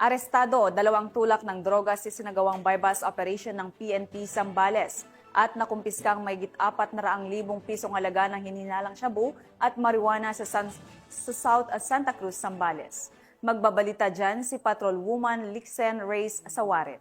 Arestado, 2 tulak ng droga sa sinagawang bypass operation ng PNP Zambales at nakumpiskang mayigit 400,000 pisong halaga ng hininalang shabu at marijuana sa South Santa Cruz, Zambales. Magbabalita dyan si Patrolwoman Lixen Reyes Sawaret.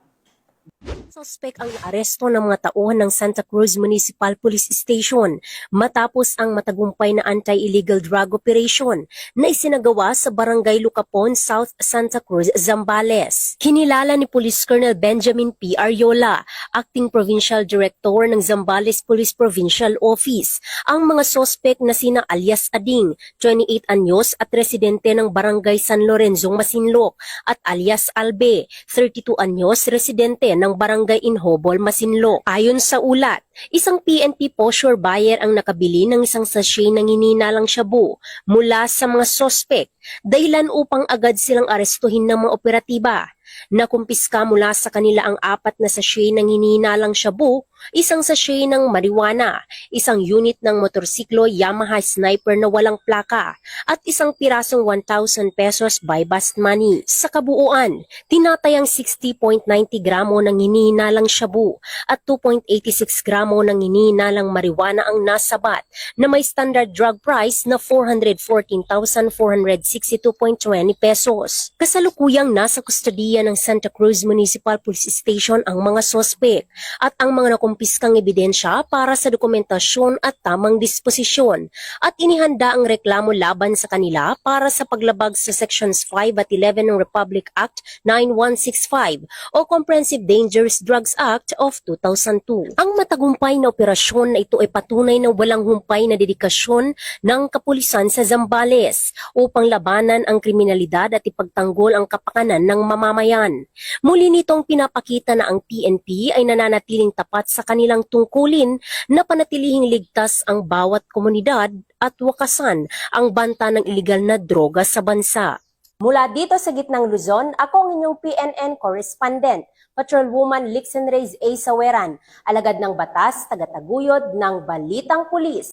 Suspek ang aresto ng mga tauhan ng Santa Cruz Municipal Police Station matapos ang matagumpay na anti-illegal drug operation na isinagawa sa Barangay Lucapon, South Santa Cruz, Zambales. Kinilala ni Police Colonel Benjamin P. Ariola, Acting Provincial Director ng Zambales Police Provincial Office, ang mga suspek na sina alias Ading, 28 anyos at residente ng Barangay San Lorenzo, Masinloc, at alias Albe, 32 anyos, residente ng Barangay Inhobol, Masinloc. Ayon sa ulat, isang PNP posture buyer ang nakabili ng isang sachet ng hininalang shabu mula sa mga sospek, dahilan upang agad silang arestuhin ng mga operatiba. Nakumpiska mula sa kanila ang 4 na sachet ng hininalang shabu, isang sachet ng marijuana, isang unit ng motorsiklo Yamaha Sniper na walang plaka, at isang pirasong 1,000 pesos by bust money. Sa kabuuan, tinatayang 60.90 gramo ng hinihinalang shabu at 2.86 gramo ng hinihinalang marijuana ang nasabat na may standard drug price na 414,462.20 pesos. Kasalukuyang nasa kustodiya ng Santa Cruz Municipal Police Station ang mga sospek at ang mga nakumpiskang ebidensya para sa dokumentasyon at tamang disposisyon, at inihanda ang reklamo laban sa kanila para sa paglabag sa Sections 5 at 11 ng Republic Act 9165 o Comprehensive Dangerous Drugs Act of 2002. Ang matagumpay na operasyon na ito ay patunay na walang humpay na dedikasyon ng kapulisan sa Zambales upang labanan ang kriminalidad at ipagtanggol ang kapakanan ng mamamayan. Muli nitong pinapakita na ang PNP ay nananatiling tapat sa kanilang tungkulin na panatilihing ligtas ang bawat komunidad at wakasan ang banta ng iligal na droga sa bansa. Mula dito sa gitnang Luzon, ako ang inyong PNN correspondent, Patrolwoman Lixen Reyes Sawaret, alagad ng batas, tagataguyod ng Balitang Pulis.